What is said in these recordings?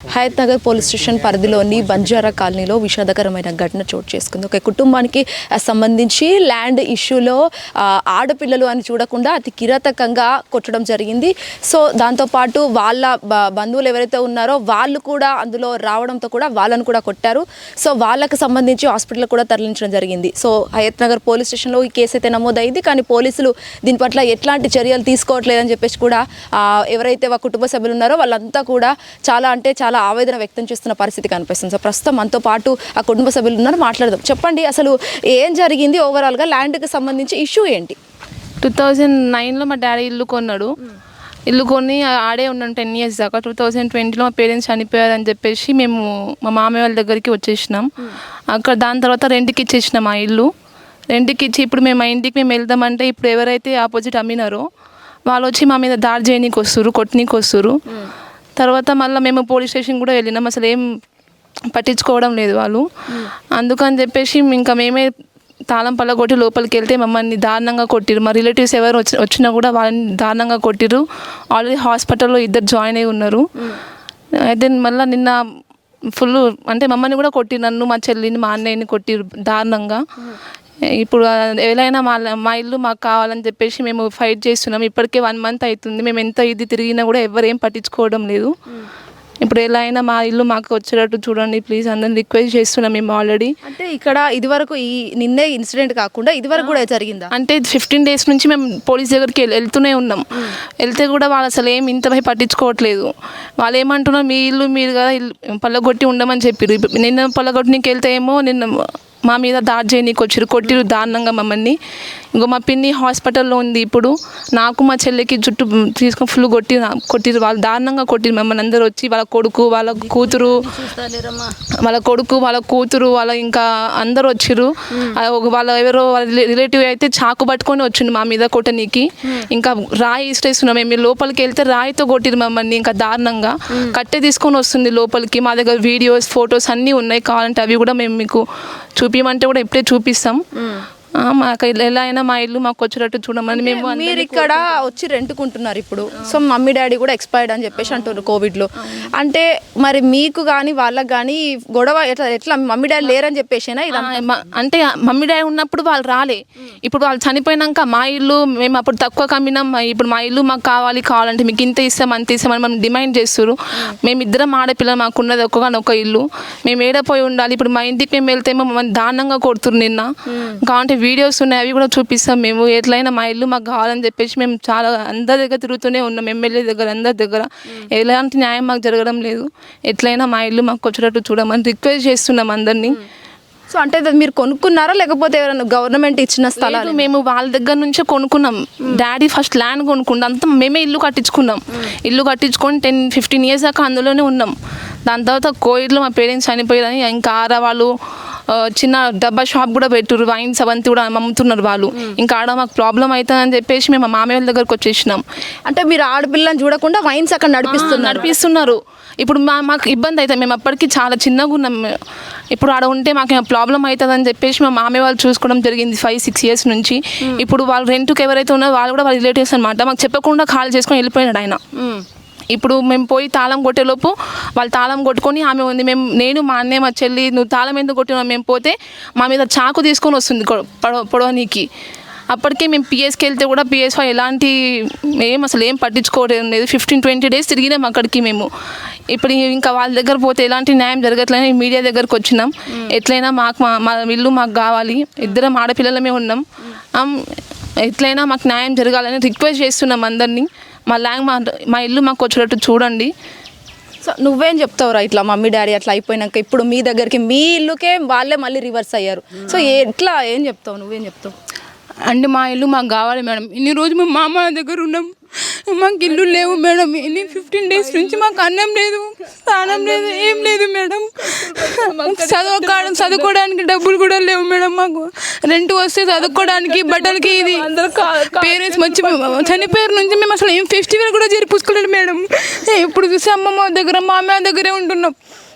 Hayath Nagar police station పరిధిలోని బంజారా కాలనీలో విషాదకరమైన ఘటన చోటు చేసుకుంది. ఒక కుటుంబానికి సంబంధించి ల్యాండ్ ఇష్యూలో ఆడపిల్లలు అని చూడకుండా అతి కిరాతకంగా కొట్టడం జరిగింది. సో దాంతోపాటు వాళ్ళ బంధువులు ఎవరైతే ఉన్నారో వాళ్ళు కూడా అందులో రావడంతో కూడా వాళ్ళను కూడా కొట్టారు. సో వాళ్ళకు సంబంధించి హాస్పిటల్ కూడా తరలించడం జరిగింది. సో హయత్ నగర్ పోలీస్ స్టేషన్లో ఈ కేసు అయితే నమోదైంది. కానీ పోలీసులు దీని పట్ల ఎట్లాంటి చర్యలు తీసుకోవట్లేదని చెప్పేసి కూడా ఎవరైతే కుటుంబ సభ్యులు ఉన్నారో వాళ్ళంతా కూడా చాలా ఆవేదన వ్యక్తం చేస్తున్న పరిస్థితి కనిపిస్తుంది. సో ప్రస్తుతం మనతో పాటు ఆ కుటుంబ సభ్యులు ఉన్నారు, మాట్లాడదాం. చెప్పండి, అసలు ఏం జరిగింది, ఓవరాల్గా ల్యాండ్కి సంబంధించి ఇష్యూ ఏంటి? 2009లో మా డాడీ ఇల్లు కొన్నాడు. ఇల్లు కొని ఆడే ఉన్నాను 10 years దాకా. 2020లో మా పేరెంట్స్ చనిపోయారని చెప్పేసి మేము మా మామయ్య వాళ్ళ దగ్గరికి వచ్చేసినాం. అక్కడ దాని తర్వాత రెంట్కి ఇచ్చేసినాం ఆ ఇల్లు. రెంట్కి ఇచ్చి ఇప్పుడు మేము ఆ ఇంటికి వెళ్దామంటే ఇప్పుడు ఎవరైతే ఆపోజిట్ అమ్మినారో వాళ్ళు వచ్చి మా మీద దాడి చేయనీకి వస్తారు, కొట్టనీకి వస్తారు. తర్వాత మళ్ళీ మేము పోలీస్ స్టేషన్ కూడా వెళ్ళినాం, అసలు ఏం పట్టించుకోవడం లేదు వాళ్ళు. అందుకని చెప్పేసి ఇంకా మేమే తాళం పళ్ళగొట్టి లోపలికి వెళ్తే మమ్మల్ని దారుణంగా కొట్టిరు. మా రిలేటివ్స్ ఎవరు వచ్చినా కూడా వాళ్ళని దారుణంగా కొట్టిరు. ఆల్రెడీ హాస్పిటల్లో 2 జాయిన్ అయి ఉన్నారు. అయితే మళ్ళీ నిన్న ఫుల్ అంటే మమ్మల్ని కూడా కొట్టిరు, నన్ను మా చెల్లిని మా అన్నయ్యని కొట్టిరు దారుణంగా. ఇప్పుడు ఎవరైనా మా ఇల్లు మాకు కావాలని చెప్పేసి మేము ఫైట్ చేస్తున్నాం. ఇప్పటికే 1 month అవుతుంది. మేము ఎంత ఇది తిరిగినా కూడా ఎవరేం పట్టించుకోవడం లేదు. ఇప్పుడు ఎలా అయినా మా ఇల్లు మాకు వచ్చేటట్టు చూడండి ప్లీజ్, అందరిని రిక్వెస్ట్ చేస్తున్నాం మేము ఆల్రెడీ. అంటే ఇక్కడ ఇదివరకు నిన్నే ఇన్సిడెంట్ కాకుండా ఇదివరకు కూడా జరిగిందా? అంటే 15 days నుంచి మేము పోలీస్ దగ్గరికి వెళ్తూనే ఉన్నాం. వెళ్తే కూడా వాళ్ళు అసలు ఏం ఇంతపై పట్టించుకోవట్లేదు. వాళ్ళు ఏమంటున్నారు, మీ ఇల్లు మీరు కదా పళ్ళగొట్టి ఉండమని చెప్పారు. నిన్న పళ్ళగొట్టినీకి వెళ్తే ఏమో నిన్న మా మీద దాడి చేయనీకి వచ్చారు, కొట్టిరు దారుణంగా మమ్మల్ని. ఇంకో మా పిన్ని హాస్పిటల్లో ఉంది. ఇప్పుడు నాకు మా చెల్లికి జుట్టు తీసుకొని ఫుల్ కొట్టిరు వాళ్ళు, దారుణంగా కొట్టిరు మమ్మల్ని. అందరూ వచ్చి వాళ్ళ కొడుకు వాళ్ళ కూతురు వాళ్ళ ఇంకా అందరూ వచ్చిర్రు. వాళ్ళ ఎవరో వాళ్ళ రిలేటివ్ అయితే చాకు పట్టుకొని వచ్చిండు మా మీద కొట్టనీకి. ఇంకా రాయి ఇష్టేస్తున్నాం మేము. లోపలికి వెళ్తే రాయితో కొట్టిరు మమ్మల్ని ఇంకా దారుణంగా. కట్టె తీసుకొని వస్తుంది లోపలికి. మా దగ్గర వీడియోస్ ఫొటోస్ అన్నీ ఉన్నాయి, కావాలంటే అవి కూడా మేము మీకు చూపించమంటే కూడా ఇప్పుడే చూపిస్తాం. మాకు ఎలా అయినా మా ఇల్లు మాకు వచ్చేటట్టు చూడమని మేము. మీరు ఇక్కడ వచ్చి రెంట్కుంటున్నారు ఇప్పుడు. సో మమ్మీ డాడీ కూడా ఎక్స్పైర్డ్ అని చెప్పేసి అంటున్నారు కోవిడ్లో. అంటే మరి మీకు కానీ వాళ్ళకి కానీ గొడవ ఎట్లా మమ్మీ డాడీ లేరని చెప్పేసినా ఇది? అంటే మమ్మీ డాడీ ఉన్నప్పుడు వాళ్ళు రాలే. ఇప్పుడు వాళ్ళు చనిపోయినాక మా ఇల్లు మేము అప్పుడు తక్కువ కమ్మినాం. ఇప్పుడు మా ఇల్లు మాకు కావాలంటే మీకు ఇంత ఇస్తాం అంత ఇస్తామని మనం డిమాండ్ చేస్తారు. మేమిద్దరం ఆడపిల్లలు, మాకున్నది ఒక్క ఇల్లు, మేము ఏడపోయి ఉండాలి. ఇప్పుడు మా ఇంటికి మేము వెళ్తేమో మమ్మల్ని దారుణంగా కొడుతున్నారు. నిన్న కావాలంటే వీడియోస్ ఉన్నాయి, అవి కూడా చూపిస్తాం మేము. ఎట్లయినా మా ఇల్లు మాకు కావాలని చెప్పేసి మేము చాలా అందరి దగ్గర తిరుగుతూనే ఉన్నాం, ఎమ్మెల్యే దగ్గర అందరి దగ్గర. ఎలాంటి న్యాయం మాకు జరగడం లేదు. ఎట్లయినా మా ఇల్లు మాకు వచ్చేటట్టు చూడమని రిక్వెస్ట్ చేస్తున్నాం అందరినీ. సో అంటే మీరు కొనుక్కున్నారా లేకపోతే ఎవరైనా గవర్నమెంట్ ఇచ్చిన స్థలాలు? మేము వాళ్ళ దగ్గర నుంచే కొనుక్కున్నాం. డాడీ ఫస్ట్ ల్యాండ్ కొనుక్కుంటాం, అంతా మేమే ఇల్లు కట్టించుకున్నాం. ఇల్లు కట్టించుకొని 10-15 years దాకా అందులోనే ఉన్నాం. దాని తర్వాత కోవిడ్లో మా పేరెంట్స్ చనిపోయారని ఇంకా వాళ్ళు చిన్న డబ్బా షాప్ కూడా పెట్టారు, వైన్స్ అవంతి కూడా అమ్ముతున్నారు వాళ్ళు. ఇంకా ఆడ మాకు ప్రాబ్లం అవుతుందని చెప్పేసి మేము మా మామయ్య వాళ్ళ దగ్గరకు వచ్చేసినాం. అంటే మీరు ఆడపిల్లని చూడకుండా వైన్స్ అక్కడ నడిపిస్తున్నారు. ఇప్పుడు మాకు ఇబ్బంది అవుతుంది. మేము అప్పటికి చాలా చిన్నగా ఉన్నాం. ఇప్పుడు ఆడ ఉంటే మాకు ప్రాబ్లం అవుతుందని చెప్పేసి మా మామయ్య వాళ్ళు చూసుకోవడం జరిగింది 5-6 years నుంచి. ఇప్పుడు వాళ్ళు రెంట్కి ఎవరైతే ఉన్నారో వాళ్ళు కూడా వాళ్ళ రిలేటివ్స్ అనమాట. మాకు చెప్పకుండా ఖాళీ చేసుకొని వెళ్ళిపోయినాడు ఆయన. ఇప్పుడు మేము పోయి తాళం కొట్టేలోపు వాళ్ళు తాళం కొట్టుకొని ఆమె ఉంది. నేను మా అన్నయ్య మా చెల్లి నువ్వు తాళం ఎందుకు కొట్టినా మేము పోతే మా మీద చాకు తీసుకొని వస్తుంది పొడవనీకి. అప్పటికే మేము పిఎస్కి వెళ్తే కూడా పిఎస్ ఎలాంటి అసలు ఏం పట్టించుకోవడం లేదు. 15-20 days తిరిగినాం అక్కడికి మేము. ఇప్పుడు ఇంకా వాళ్ళ దగ్గర పోతే ఎలాంటి న్యాయం జరగట్లేని మీడియా దగ్గరకు వచ్చినాం. ఎట్లయినా మా ఇల్లు మాకు కావాలి, ఇద్దరం ఆడపిల్లలమే ఉన్నాం. ఎట్లయినా మాకు న్యాయం జరగాలని రిక్వెస్ట్ చేస్తున్నాం అందరినీ. మా ఇల్లు మాకు వచ్చేటట్టు చూడండి. సో నువ్వేం చెప్తావురా ఇట్లా మమ్మీ డాడీ అట్లా అయిపోయినాక ఇప్పుడు మీ దగ్గరికి మీ ఇల్లుకే వాళ్ళే మళ్ళీ రివర్స్ అయ్యారు? సో ఎట్లా ఏం చెప్తావు, నువ్వేం చెప్తావు? అంటే మా ఇల్లు మాకు కావాలి మేడం. ఇన్ని రోజు మేము మా అమ్మ దగ్గర ఉన్నాం, మాకు ఇల్లు లేవు మేడం. ఇన్ని 15 days నుంచి మాకు అన్నం లేదు, స్నానం లేదు, ఏం లేదు మేడం. చదువుకోవడానికి డబ్బులు కూడా లేవు మేడం. మాకు రెంట్ వస్తే చదువుకోవడానికి బట్టలకి ఇది పేరెంట్స్ వచ్చి చనిపోయారు నుంచి మేము అసలు ఏం ఫెస్టివల్ కూడా జరిపించుకోలేదు మేడం. ఇప్పుడు చూసి అమ్మమ్మ దగ్గర మామయ్య దగ్గరే ఉంటున్నాం.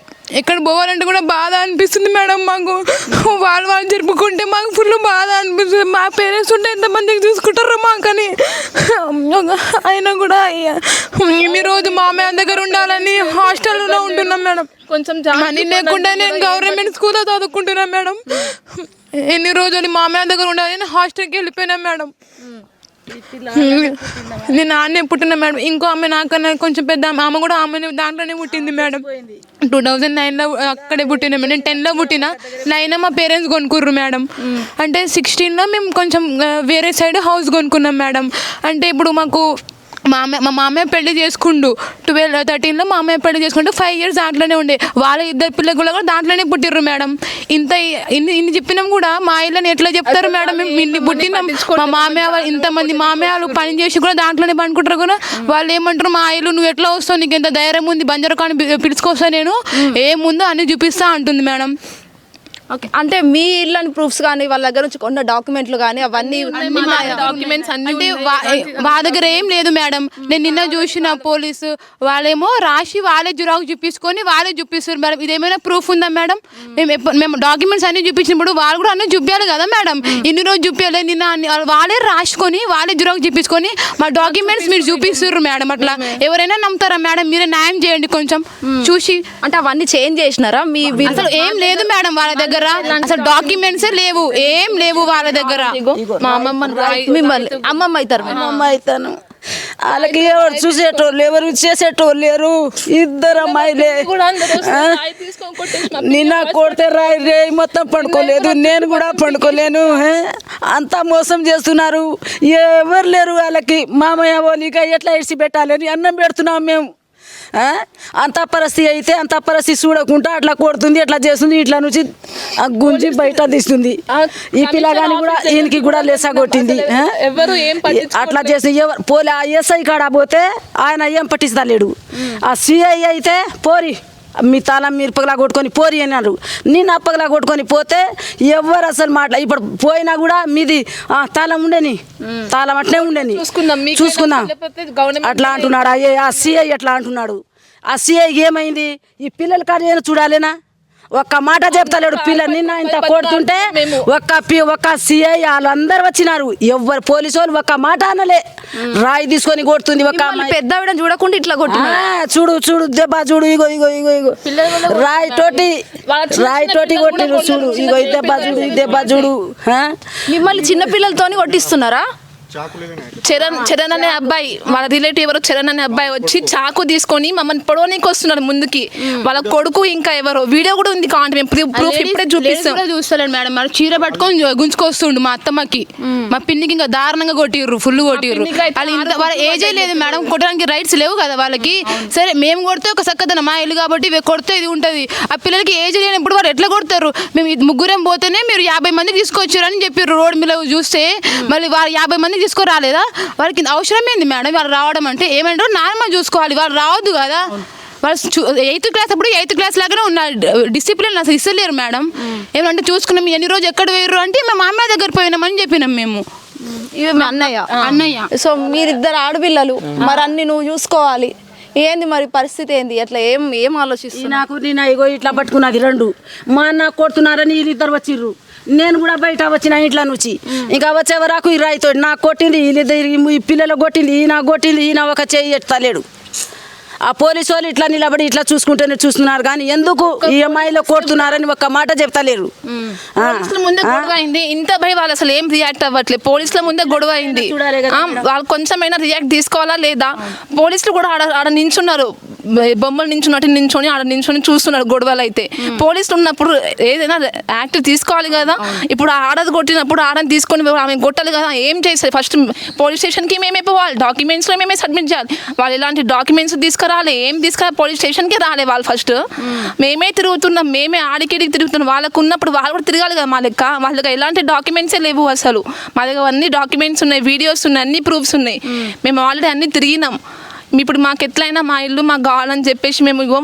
ఎక్కడ పోవాలంటే కూడా బాధ అనిపిస్తుంది మేడం మాకు. వాళ్ళు జరుపుకుంటే మాకు ఫుల్ బాధ అనిపిస్తుంది. మా పేరెంట్స్ ఉంటే ఎంతమందికి చూసుకుంటారో మాకని. అయినా కూడా ఇన్ని రోజు మామయ్య దగ్గర ఉండాలని హాస్టల్లో ఉంటున్నాం మేడం. కొంచెం మనీ లేకుండా నేను గవర్నమెంట్ స్కూల్లో చదువుకుంటున్నాను మేడం. ఎన్ని రోజులు మామయ్య దగ్గర ఉండాలని హాస్టల్కి వెళ్ళిపోయినా మేడం. నేను నాన్నే పుట్టిన మేడం. ఇంకో ఆమె నాకన్నా కొంచెం పెద్ద ఆమె కూడా ఆమె దాంట్లోనే పుట్టింది మేడం. 2009లో అక్కడే పుట్టిన మేడం. నేను 10లో పుట్టిన. 9 మా పేరెంట్స్ కొనుక్కుర్రు మేడం. అంటే 16లో మేము కొంచెం వేరే సైడ్ హౌస్ కొనుక్కున్నాం మేడం. అంటే ఇప్పుడు మాకు మా మామయ్య పెళ్లి చేసుకుండు 13లో మామయ్య పెళ్లి చేసుకుంటూ 5 years దాంట్లోనే ఉండే. వాళ్ళ 2 పిల్లలు కూడా దాంట్లోనే పుట్టిర్రు మేడం. ఇన్ని చెప్పినాం కూడా మా ఇళ్ళని ఎట్లా చెప్తారు మేడం? మేము ఇన్ని పుట్టినాం. మా మామయ్య ఇంతమంది మామయ్యలు పని చేసి కూడా దాంట్లోనే పండుకుంటారు కూడా. వాళ్ళు ఏమంటారు, మా ఇల్లు నువ్వు ఎట్లా వస్తావు, నీకు ఎంత ధైర్యం ఉంది, బంజారా కానీ పిలుచుకొస్తా, నేను ఏముందో అన్ని చూపిస్తా అంటుంది మేడం. ఓకే, అంటే మీ ఇళ్ళని ప్రూఫ్స్ కానీ వాళ్ళ దగ్గర నుంచి కొన్న డాక్యుమెంట్లు కానీ అవన్నీ డాక్యుమెంట్స్ అన్ని అంటే వాళ్ళ దగ్గర ఏం లేదు మేడం. నేను నిన్న చూసిన పోలీసు వాళ్ళేమో రాసి వాళ్ళే జిరాక్స్ చూపించుకొని వాళ్ళే చూపిస్తారు మేడం. ఇదేమైనా ప్రూఫ్ ఉందా మేడం? మేము డాక్యుమెంట్స్ అన్ని చూపించినప్పుడు వాళ్ళు కూడా అన్నీ చూపించాలి కదా మేడం. ఇన్ని రోజు చూపించాలి. నిన్న వాళ్ళే రాసుకొని వాళ్ళే జిరాక్స్ చూపించుకొని మా డాక్యుమెంట్స్ మీరు చూపిస్తారు మేడం. అట్లా ఎవరైనా నమ్ముతారా మేడం? మీరే న్యాయం చేయండి కొంచెం చూసి. అంటే అవన్నీ చేంజ్ చేసినారా? మీ అసలు ఏం లేదు మేడం వాళ్ళ దగ్గర. అసలు డాక్యుమెంట్స్ లేవు, ఏం లేవు వాళ్ళ దగ్గర. మా అమ్మమ్మ మిమ్మల్ని అమ్మమ్మ అవుతారు. అమ్మమ్మ అవుతాను. వాళ్ళకి ఎవరు చూసేటోళ్ళు ఎవరు చేసేటోళ్ళు లేరు. 2 అమ్మాయిలే. నిన్న కొడితే రాయి రే మొత్తం పండుకోలేదు. నేను కూడా పండుకోలేను. అంతా మోసం చేస్తున్నారు. ఎవరు లేరు వాళ్ళకి. మామయ్య వాళ్ళకి ఎట్లా ఇడిచి పెట్టాలని అన్నం పెడుతున్నాం మేము. అంత పరిస్థితి అయితే అంత పరిస్థితి చూడకుండా అట్లా కొడుతుంది, ఎట్లా చేస్తుంది, ఇట్లా నుంచి గుంజి బయట తీస్తుంది. ఈ పిల్లగాని కూడా ఈయనకి కూడా లేసా కొట్టింది. అట్లా చేసి ఎవరు పోలే. ఆ ఎస్ఐ కాడ పోతే ఆయన ఏం పట్టిస్తలేడు. ఆ సిఐ అయితే పోరి మీ తాళం మీరు పగలా కొట్టుకొని పోరి అన్నారు. నేను అప్పగలా కొట్టుకొని పోతే ఎవరు అసలు ఇప్పుడు పోయినా కూడా మీది తాళం ఉండేని, తాళం అట్లే ఉండేని చూసుకుందాం అట్లా అంటున్నాడు. ఆ సిఐ అట్లా అంటున్నాడు. ఆ సిఐకి ఏమైంది? ఈ పిల్లల కాడ ఏమైనా చూడాలేనా? ఒక్క మాట చెప్తలేడు. పిల్లలు నిన్న ఇంత కొడుతుంటే ఒక్క సిఐ వాళ్ళందరూ వచ్చినారు. ఎవరు పోలీసు వాళ్ళు ఒక్క మాట అనలే. రాయి తీసుకొని కొడుతుంది. ఒక పెద్ద చూడకుండా ఇట్లా కొట్టిన చూడు దెబ్బ చూడు. ఇగో ఇగో ఇగో ఇగో రాయి తోటి కొట్టిరు చూడు. ఇగో ఈ దెబ్బ చూడు, ఈ దెబ్బ చూడు. మిమ్మల్ని చిన్న పిల్లలతోని కొట్టిస్తున్నారా? చరణ్ అనే అబ్బాయి, వాళ్ళ రిలేటివ్ ఎవరో చరణ్ అనే అబ్బాయి వచ్చి చాకు తీసుకొని మమ్మల్ని పొడవనీకి వస్తున్నాడు ముందుకి. వాళ్ళ కొడుకు ఇంకా ఎవరో వీడియో కూడా ఉంది. కాంటే మేము ప్రూఫ్ ఇప్పుడే చూస్తలేడు మేడం. మరి చీర పట్టుకొని గుంజుకొస్తుండు మా అత్తమ్మకి. మా పిన్నికి ఇంకా దారుణంగా కొట్టిర్రు, ఫుల్ కొట్టిర్రు. వాళ్ళ ఏజే లేదు మేడం, కొట్టడానికి రైట్స్ లేవు కదా వాళ్ళకి. సరే మేము కొడితే ఒక సక్కదన మా ఇల్లు కాబట్టి కొడితే ఇది ఉంటుంది. ఆ పిల్లలకి ఏజ్ లేనప్పుడు వాళ్ళు ఎట్లా కొడతారు? మేము 3 పోతేనే మీరు 50 మందికి తీసుకొచ్చారని చెప్పారు. రోడ్ మీద చూస్తే మళ్ళీ వాళ్ళు 50 మందికి తీసుకురాలేదా? వాళ్ళకి అవసరం ఏంది మేడం వాళ్ళు రావడం? అంటే ఏమంటారు, నార్మల్ చూసుకోవాలి. వాళ్ళు రావద్దు కదా. వాళ్ళు 8th క్లాస్ అప్పుడు 8th క్లాస్ లాగానే ఉన్నారు. డిసిప్లిన్ అసలు ఇస్తలేరు మేడం. ఏమంటే చూసుకున్నాం ఎన్ని రోజు ఎక్కడ పోయారు అంటే మా మామయ్య దగ్గర పోయినామని చెప్పినాం మేము. అన్నయ్య. సో మీరిద్దరు ఆడపిల్లలు, మరి అన్ని నువ్వు చూసుకోవాలి. ఏంది మరి పరిస్థితి ఏంది? అట్లా ఏం ఆలోచిస్తుంది? నాకు నేను ఇగో ఇట్లా పట్టుకున్నది 2. మా అన్న కొడుతున్నారని వీళ్ళిద్దరు వచ్చిర్రు. నేను కూడా బయట వచ్చిన ఇంట్లో నుంచి. ఇంకా వచ్చే వరకు ఈ రాయితో నాకు కొట్టింది, వీళ్ళిద్దరు ఈ పిల్లలు కొట్టింది, ఈయన కొట్టింది. ఈయన ఒక చెయ్యి ఎత్తలేడు. ఆ పోలీసు వాళ్ళు ఇట్లా నిలబడి ఇట్లా చూస్తున్నారు కానీ ఎందుకు ఈ అమ్మాయిలో కొడుతున్నారని ఒక్క మాట చెప్తలేరు. పోలీసుల ముందే గొడవ అయింది. ఇంత భయ వాళ్ళు అసలు ఏం రియాక్ట్ అవ్వట్లేదు. పోలీసుల ముందే గొడవ అయింది. వాళ్ళు కొంచెమైనా రియాక్ట్ తీసుకోవాలా లేదా? పోలీసులు కూడా ఆడ నించున్నారు, బొమ్మలు నించుని ఆడ నించుని చూస్తున్నారు గొడవలు అయితే. పోలీసులు ఉన్నప్పుడు ఏదైనా యాక్ట్ తీసుకోవాలి కదా. ఇప్పుడు ఆడది కొట్టినప్పుడు ఆడని తీసుకొని ఆమె కొట్టాలి కదా. ఏం చేస్తారు? ఫస్ట్ పోలీస్ స్టేషన్కి మేమే పోవాలి, డాక్యుమెంట్స్లో మేమే సబ్మిట్ చేయాలి. వాళ్ళు ఎలాంటి డాక్యుమెంట్స్ తీసుకురాలి, ఏం తీసుకురాలి, పోలీస్ స్టేషన్కే రాలే వాళ్ళు. ఫస్ట్ మేమే తిరుగుతున్నాం, మేమే ఆడికిడికి తిరుగుతున్నాం. వాళ్ళకు ఉన్నప్పుడు వాళ్ళు కూడా తిరగాలి కదా మా లెక్క. వాళ్ళ దగ్గర ఎలాంటి డాక్యుమెంట్సే లేవు అసలు. మా దగ్గర అన్ని డాక్యుమెంట్స్ ఉన్నాయి, వీడియోస్ ఉన్నాయి, అన్ని ప్రూఫ్స్ ఉన్నాయి. మేము ఆల్రెడీ అన్ని తిరిగినాం. ఇప్పుడు మాకు ఎట్లయినా మా ఇల్లు మాకు కావాలని చెప్పేసి మేము ఇగో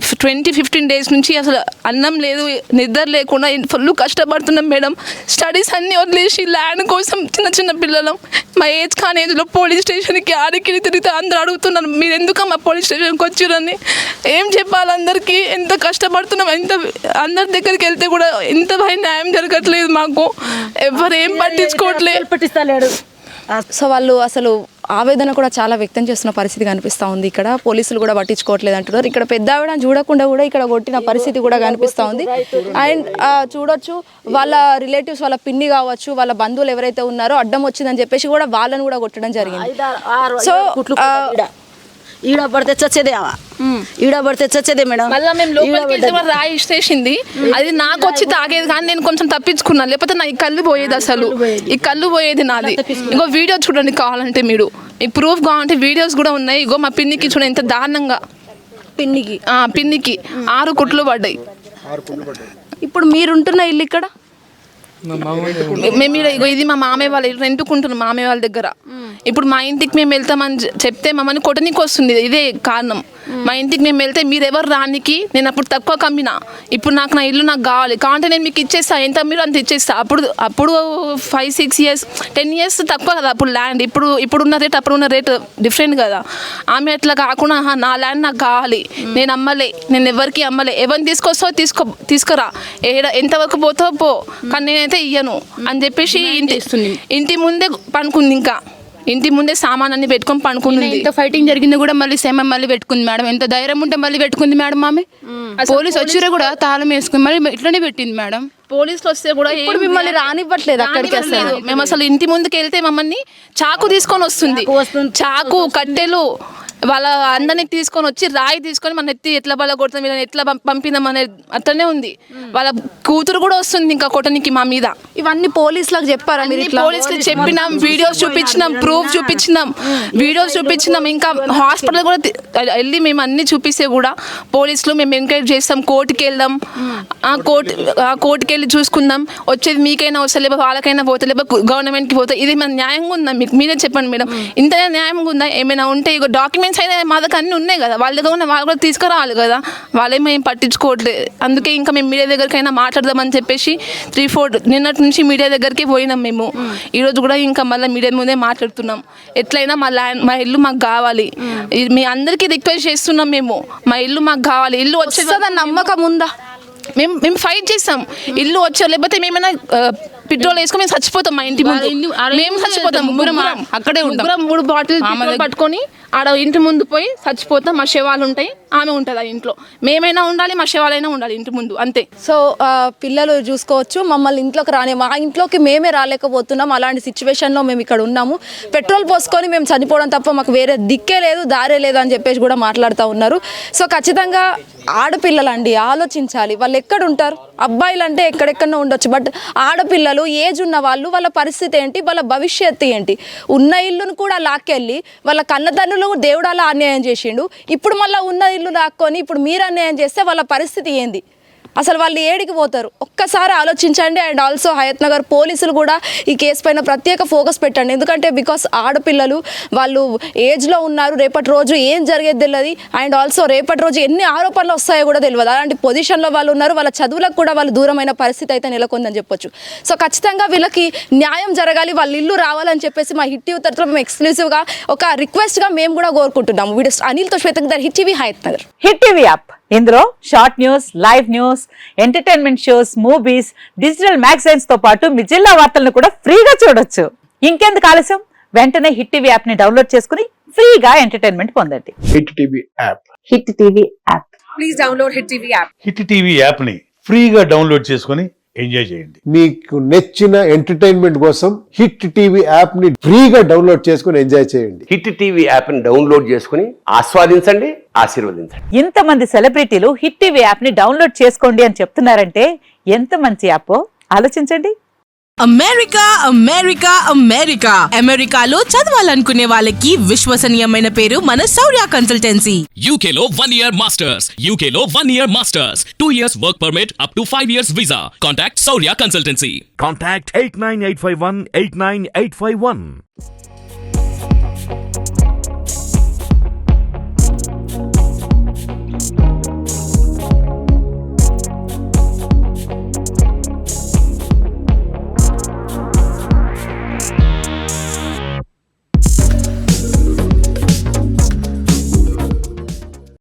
15 days నుంచి అసలు అన్నం లేదు, నిద్ర లేకుండా ఫుల్ కష్టపడుతున్నాం మేడం. స్టడీస్ అన్నీ వదిలేసి ల్యాండ్ కోసం చిన్న పిల్లలం మా ఏజ్ కాని ఏజ్లో పోలీస్ స్టేషన్కి ఆడికి తిరిగితే అందరూ అడుగుతున్నారు మీరు ఎందుకు మా పోలీస్ స్టేషన్కి వచ్చారని. ఏం చెప్పాలి అందరికీ, ఎంత కష్టపడుతున్నాం, ఎంత అందరి దగ్గరికి వెళ్తే కూడా ఎంత న్యాయం జరగట్లేదు మాకు, ఎవరు ఏం పట్టించుకోవట్లేదు. సో వాళ్ళు అసలు ఆవేదన కూడా చాలా వ్యక్తం చేస్తున్న పరిస్థితి కనిపిస్తూ ఉంది. ఇక్కడ పోలీసులు కూడా పట్టించుకోవట్లేదు అంటున్నారు. ఇక్కడ పెద్ద ఆవిడ చూడకుండా కూడా ఇక్కడ కొట్టిన పరిస్థితి కూడా కనిపిస్తూ ఉంది. అండ్ చూడొచ్చు వాళ్ళ రిలేటివ్స్, వాళ్ళ పిన్ని కావచ్చు, వాళ్ళ బంధువులు ఎవరైతే ఉన్నారో అడ్డం వచ్చిందని చెప్పేసి కూడా వాళ్ళని కూడా కొట్టడం జరిగింది. సో ఈడ పడితే చచ్చేదే, ఈడ పడితే చచ్చేదే మేడం. మళ్ళీ మేము లోపలికి వెళ్తే రాయి ఇష్టేసింది, అది నాకు వచ్చి తాగేది కానీ నేను కొంచెం తప్పించుకున్నాను, లేకపోతే నా ఈ కళ్ళు పోయేది, అసలు ఈ కళ్ళు పోయేది నాది. ఇంకో వీడియో చూడండి కావాలంటే, మీరు ఈ ప్రూఫ్ కావాలంటే వీడియోస్ కూడా ఉన్నాయి. ఇగో మా పిన్నికి చూడండి ఎంత దారుణంగా, పిన్నికి 6 కుట్లు పడ్డాయి. ఇప్పుడు మీరుంటున్న ఇల్లు ఇక్కడ మేము ఇది మా మామయ్య వాళ్ళ రెంట్కుంటున్నాం మామయ్య వాళ్ళ దగ్గర. ఇప్పుడు మా ఇంటికి మేము వెళ్తామని చెప్తే మమ్మల్ని కొట్టనికి వస్తుంది, ఇదే కారణం. మా ఇంటికి మేము వెళ్తే మీరు ఎవరు రానికి, నేను అప్పుడు తక్కువ కమ్మినా, ఇప్పుడు నాకు నా ఇల్లు నాకు కావాలి, కావాలంటే నేను మీకు ఇచ్చేస్తా, ఎంత మీరు అంత ఇచ్చేస్తా. అప్పుడు 5-6 years 10 years తక్కువ కదా అప్పుడు ల్యాండ్, ఇప్పుడున్న రేట్ అప్పుడున్న రేట్ డిఫరెంట్ కదా. ఆమె అట్లా కాకుండా నా ల్యాండ్ నాకు కావాలి, నేను అమ్మలే, నేను ఎవరికి అమ్మలే, ఎవరిని తీసుకొస్తావో తీసుకురా, ఎంతవరకు పోతావో పో, కానీ నేనైతే ఇయ్యను అని చెప్పేసి ఇంటి ముందే పనుకుంది. ఇంకా ఇంటి ముందే సామాన్ అన్ని పెట్టుకొని పనుకుంది. ఎంత ఫైటింగ్ జరిగింది కూడా మళ్ళీ సేమ మళ్ళీ పెట్టుకుంది మేడం. ఎంత ధైర్యం ఉంటే మళ్ళీ పెట్టుకుంది మేడం. ఆమె పోలీసు వచ్చిరా కూడా తాళం వేసుకుని మళ్ళీ ఇట్లనే పెట్టింది మేడం. పోలీసులు వస్తే కూడా మిమ్మల్ని రానివ్వట్లేదు అక్కడికి. అసలు మేము అసలు ఇంటి ముందుకు వెళ్తే మమ్మల్ని చాకు తీసుకొని వస్తుంది, చాకు కట్టెలు వాళ్ళ అందరినీ తీసుకొని వచ్చి రాయి తీసుకొని మన ఎత్తి ఎట్లా బల కొడతాం, వీళ్ళని ఎట్లా పంపినాం అనే అట్లనే ఉంది. వాళ్ళ కూతురు కూడా వస్తుంది ఇంకా కొట్టనికి మా మీద. ఇవన్నీ పోలీసులకు చెప్పారా మీరు? పోలీసులకు చెప్పినాం, వీడియోస్ చూపించినాం, ప్రూఫ్ చూపించినాం, వీడియోస్ చూపించినాం. ఇంకా హాస్పిటల్ కూడా వెళ్ళి మేము అన్ని చూపిస్తే కూడా పోలీసులు మేము ఎంకరేజ్ చేస్తాం, కోర్టుకి వెళ్దాం, కోర్టుకి వెళ్ళి చూసుకుందాం, వచ్చేది మీకైనా వస్తే లేకపోతే వాళ్ళకైనా పోతే లేకపోతే గవర్నమెంట్కి పోతే, ఇది మన న్యాయంగా ఉందా మీకు? మీరే చెప్పండి మేడం, ఇంత న్యాయంగా ఉందా? ఏమైనా ఉంటే ఇక డాక్యుమెంట్స్ అయినా మా దగ్గర అన్నీ ఉన్నాయి కదా, వాళ్ళ దగ్గర ఉన్న వాళ్ళు కూడా తీసుకురావాలి కదా, వాళ్ళేమో ఏం పట్టించుకోవట్లేదు. అందుకే ఇంకా మేము మీడియా దగ్గరికైనా మాట్లాడదామని చెప్పేసి 3-4 నిన్నటి నుంచి మీడియా దగ్గరికి పోయినాం మేము. ఈరోజు కూడా ఇంకా మళ్ళీ మీడియా ముందే మాట్లాడుతున్నాం. ఎట్లయినా మా ఇల్లు మాకు కావాలి, మీ అందరికీ రిక్వెస్ట్ చేస్తున్నాం మేము, మా ఇల్లు మాకు కావాలి. ఇల్లు వచ్చేదని నమ్మకం ఉందా? మేము ఫైట్ చేస్తాం, ఇల్లు వచ్చా లేకపోతే మేమైనా పెట్రోల్ వేసుకొని మేము చచ్చిపోతాం, మా ఇంటి ముందు మేము చచ్చిపోతాం, అక్కడే ఉంటాం. 3 బాటిల్ పట్టుకొని ఆడ ఇంటి ముందు పోయి చచ్చిపోతాం. మా శవాలు ఉంటాయి, ఆమె ఉంటుంది ఆ ఇంట్లో, మేమైనా ఉండాలి, మా శవాలైనా ఉండాలి ఇంటి ముందు, అంతే. సో పిల్లలు చూసుకోవచ్చు, మమ్మల్ని ఇంట్లోకి మా ఇంట్లోకి మేమే రాలేకపోతున్నాం, అలాంటి సిచ్యువేషన్లో మేము ఇక్కడ ఉన్నాము, పెట్రోల్ పోసుకొని మేము చనిపోవడం తప్ప మాకు వేరే దిక్కే లేదు, దారే లేదు అని చెప్పేసి కూడా మాట్లాడుతూ ఉన్నారు. సో ఖచ్చితంగా ఆడపిల్లలండి ఆలోచించాలి, వాళ్ళు ఎక్కడ ఉంటారు? అబ్బాయిలు అంటే ఎక్కడెక్కడో ఉండొచ్చు, బట్ ఆడపిల్లలు ఏజ్ ఉన్న వాళ్ళు, వాళ్ళ పరిస్థితి ఏంటి, వాళ్ళ భవిష్యత్తు ఏంటి? ఉన్న ఇల్లును కూడా లాక్కెళ్ళి వాళ్ళ కన్నతల్లులు దేవుడు అలా అన్యాయం చేసిండు, ఇప్పుడు మళ్ళీ ఉన్న ఇల్లు లాక్కొని ఇప్పుడు మీరు అన్యాయం చేస్తే వాళ్ళ పరిస్థితి ఏంది? అసలు వాళ్ళు ఏడికి పోతారు? ఒక్కసారి ఆలోచించండి. అండ్ ఆల్సో హయత్ నగర్ పోలీసులు కూడా ఈ కేసు పైన ప్రత్యేక ఫోకస్ పెట్టండి, ఎందుకంటే బికాస్ ఆడపిల్లలు వాళ్ళు ఏజ్లో ఉన్నారు, రేపటి రోజు ఏం జరిగేది తెలియదు, అండ్ ఆల్సో రేపటి రోజు ఎన్ని ఆరోపణలు వస్తాయో కూడా తెలియదు. అలాంటి పొజిషన్లో వాళ్ళు ఉన్నారు, వాళ్ళ చదువులకు కూడా వాళ్ళు దూరమైన పరిస్థితి అయితే నెలకొందని చెప్పొచ్చు. సో ఖచ్చితంగా వీళ్ళకి న్యాయం జరగాలి, వాళ్ళ ఇల్లు రావాలని చెప్పేసి మా హిట్ టీవీ తరఫున మేము ఎక్స్క్లూసివ్గా ఒక రిక్వెస్ట్గా మేము కూడా కోరుకుంటున్నాము. వీడియో అనిల్తో శ్వేతక్, hit TV, Hayathnagar. Hit TV app, ఇందులో short news, live news, entertainment shows, movies, digital magazines తో పాటు మీ జిల్లా వార్తలను కూడా ఫ్రీగా చూడొచ్చు. ఇంకెందుకు ఆలస్యం, వెంటనే హిట్ టీవీ యాప్ ని డౌన్లోడ్ చేసుకుని ఫ్రీగా ఎంటర్టైన్మెంట్ పొందండి. Hit TV app. Hit TV app. Please download hit TV app. Hit TV app ని ఫ్రీగా డౌన్లోడ్ చేసుకుని ఎంజాయ్ చేయండి. మీకు నచ్చిన ఎంటర్టైన్మెంట్ కోసం హిట్ టీవీ యాప్ ని ఫ్రీగా డౌన్లోడ్ చేసుకుని ఎంజాయ్ చేయండి. హిట్ టీవీ యాప్ ని డౌన్లోడ్ చేసుకుని ఆస్వాదించండి, ఆశీర్వదించండి. ఇంతమంది సెలబ్రిటీలు హిట్ టీవీ యాప్ ని డౌన్లోడ్ చేసుకోండి అని చెప్తున్నారంటే ఎంత మంచి యాప్ ఆలోచించండి. అమెరికా అమెరికా అమెరికా అమెరికాలో చదవాలనుకునే వాళ్ళకి విశ్వసనీయమైన పేరు మన శౌర్య కన్సల్టెన్సీ. UK లో 1 year masters, UK లో 1 year masters, 2 years work permit up to 5 years visa. Contact Saurya Consultancy. Contact 89851 89851.